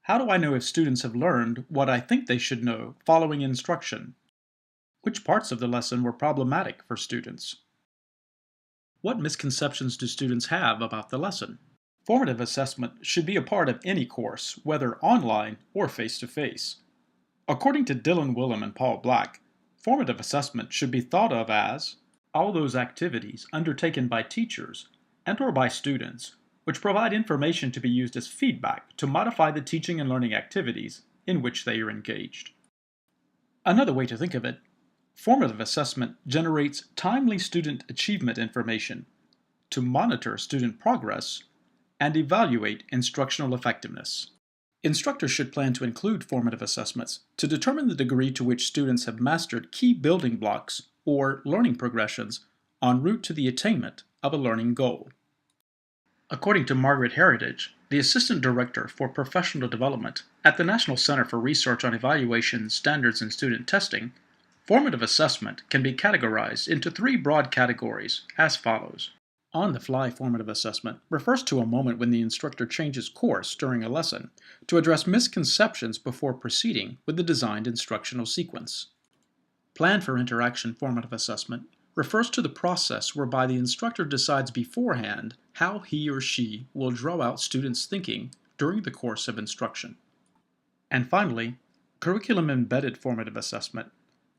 How do I know if students have learned what I think they should know following instruction? Which parts of the lesson were problematic for students? What misconceptions do students have about the lesson? Formative assessment should be a part of any course, whether online or face-to-face. According to Dylan Willem and Paul Black, formative assessment should be thought of as all those activities undertaken by teachers and/or by students which provide information to be used as feedback to modify the teaching and learning activities in which they are engaged. Another way to think of it, formative assessment generates timely student achievement information to monitor student progress and evaluate instructional effectiveness. Instructors should plan to include formative assessments to determine the degree to which students have mastered key building blocks or learning progressions en route to the attainment of a learning goal. According to Margaret Heritage, the Assistant Director for Professional Development at the National Center for Research on Evaluation, Standards, and Student Testing, formative assessment can be categorized into three broad categories as follows. On-the-fly formative assessment refers to a moment when the instructor changes course during a lesson to address misconceptions before proceeding with the designed instructional sequence. Plan-for-interaction formative assessment refers to the process whereby the instructor decides beforehand how he or she will draw out students' thinking during the course of instruction. And finally, curriculum-embedded formative assessment,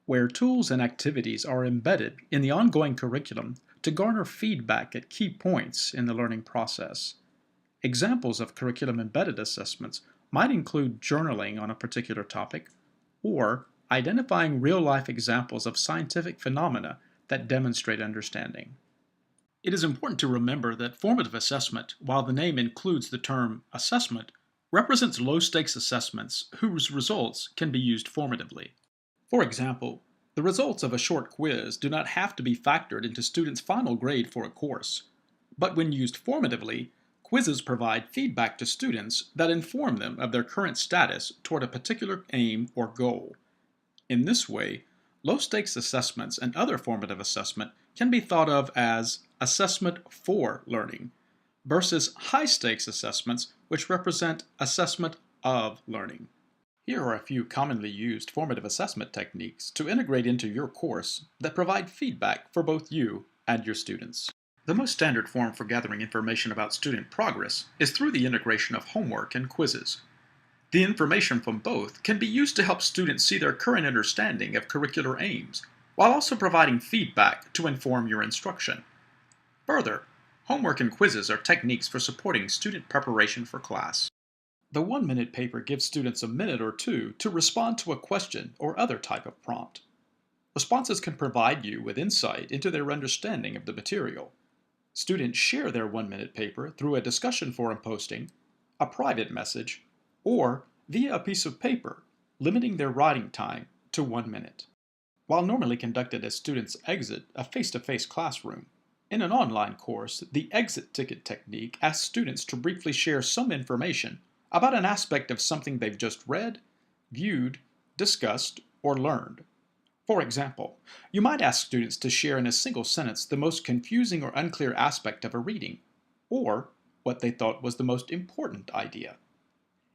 where tools and activities are embedded in the ongoing curriculum to garner feedback at key points in the learning process. Examples of curriculum-embedded assessments might include journaling on a particular topic or identifying real-life examples of scientific phenomena that demonstrate understanding. It is important to remember that formative assessment, while the name includes the term assessment, represents low-stakes assessments whose results can be used formatively. For example, the results of a short quiz do not have to be factored into students' final grade for a course, but when used formatively, quizzes provide feedback to students that inform them of their current status toward a particular aim or goal. In this way, low-stakes assessments and other formative assessment can be thought of as assessment for learning versus high-stakes assessments which represent assessment of learning. Here are a few commonly used formative assessment techniques to integrate into your course that provide feedback for both you and your students. The most standard form for gathering information about student progress is through the integration of homework and quizzes. The information from both can be used to help students see their current understanding of curricular aims, while also providing feedback to inform your instruction. Further, homework and quizzes are techniques for supporting student preparation for class. The 1-minute paper gives students a minute or two to respond to a question or other type of prompt. Responses can provide you with insight into their understanding of the material. Students share their 1-minute paper through a discussion forum posting, a private message, or via a piece of paper, limiting their writing time to 1 minute. While normally conducted as students exit a face-to-face classroom, in an online course, the exit ticket technique asks students to briefly share some information about an aspect of something they've just read, viewed, discussed, or learned. For example, you might ask students to share in a single sentence the most confusing or unclear aspect of a reading, or what they thought was the most important idea.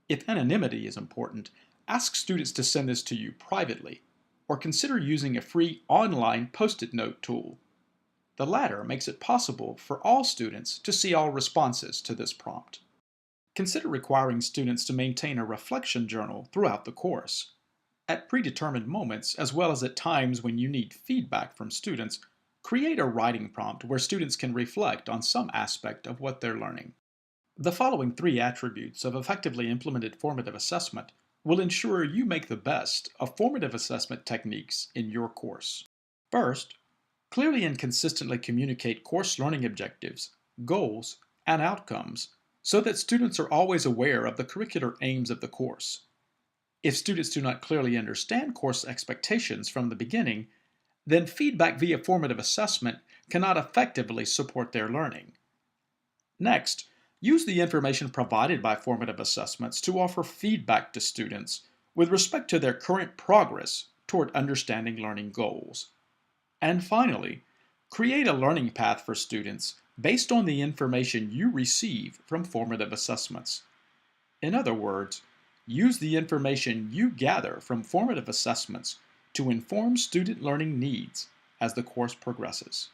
If anonymity is important, ask students to send this to you privately, or consider using a free online post-it note tool. The latter makes it possible for all students to see all responses to this prompt. Consider requiring students to maintain a reflection journal throughout the course. At predetermined moments, as well as at times when you need feedback from students, create a writing prompt where students can reflect on some aspect of what they're learning. The following 3 attributes of effectively implemented formative assessment will ensure you make the best of formative assessment techniques in your course. First, clearly and consistently communicate course learning objectives, goals, and outcomes so that students are always aware of the curricular aims of the course. If students do not clearly understand course expectations from the beginning, then feedback via formative assessment cannot effectively support their learning. Next, use the information provided by formative assessments to offer feedback to students with respect to their current progress toward understanding learning goals. And finally, create a learning path for students based on the information you receive from formative assessments. In other words, Use the information you gather from formative assessments to inform student learning needs as the course progresses.